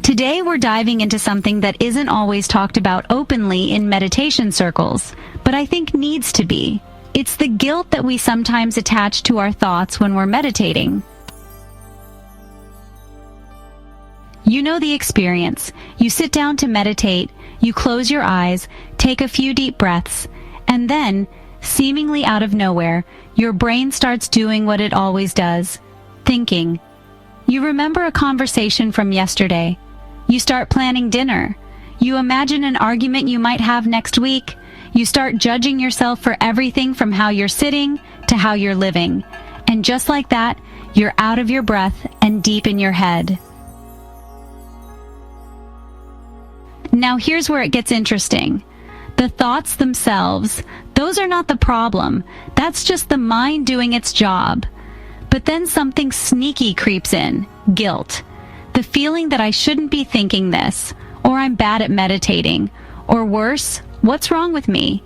Today we're diving into something that isn't always talked about openly in meditation circles, but I think needs to be. It's the guilt that we sometimes attach to our thoughts when we're meditating. You know the experience. You sit down to meditate, you close your eyes, take a few deep breaths, and then, seemingly out of nowhere, your brain starts doing what it always does, thinking. You remember a conversation from yesterday. You start planning dinner. You imagine an argument you might have next week. You start judging yourself for everything from how you're sitting to how you're living. And just like that, you're out of your breath and deep in your head. Now here's where it gets interesting. The thoughts themselves, those are not the problem. That's just the mind doing its job. But then something sneaky creeps in, guilt. The feeling that I shouldn't be thinking this, or I'm bad at meditating, or worse, what's wrong with me?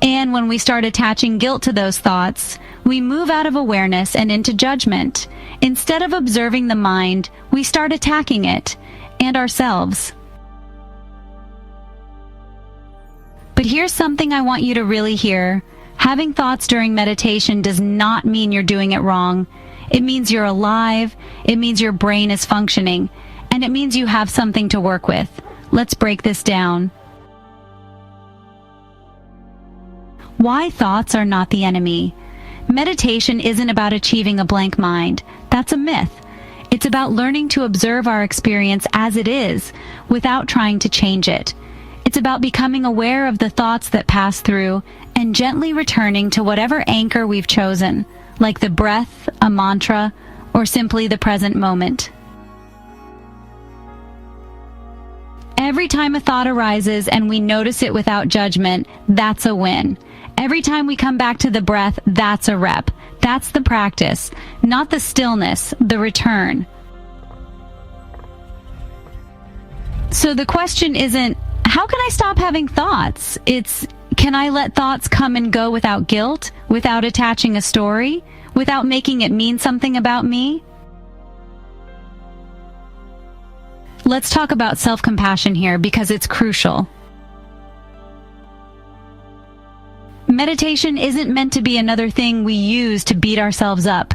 And when we start attaching guilt to those thoughts, we move out of awareness and into judgment. Instead of observing the mind, we start attacking it, and ourselves. But here's something I want you to really hear. Having thoughts during meditation does not mean you're doing it wrong. It means you're alive, it means your brain is functioning, and it means you have something to work with. Let's break this down. Why thoughts are not the enemy. Meditation isn't about achieving a blank mind. That's a myth. It's about learning to observe our experience as it is, without trying to change it. It's about becoming aware of the thoughts that pass through and gently returning to whatever anchor we've chosen, like the breath, a mantra, or simply the present moment. Every time a thought arises and we notice it without judgment, that's a win. Every time we come back to the breath, that's a rep. That's the practice, not the stillness, the return. So the question isn't, how can I stop having thoughts? It's, can I let thoughts come and go without guilt, without attaching a story, without making it mean something about me? Let's talk about self-compassion here because it's crucial. Meditation isn't meant to be another thing we use to beat ourselves up.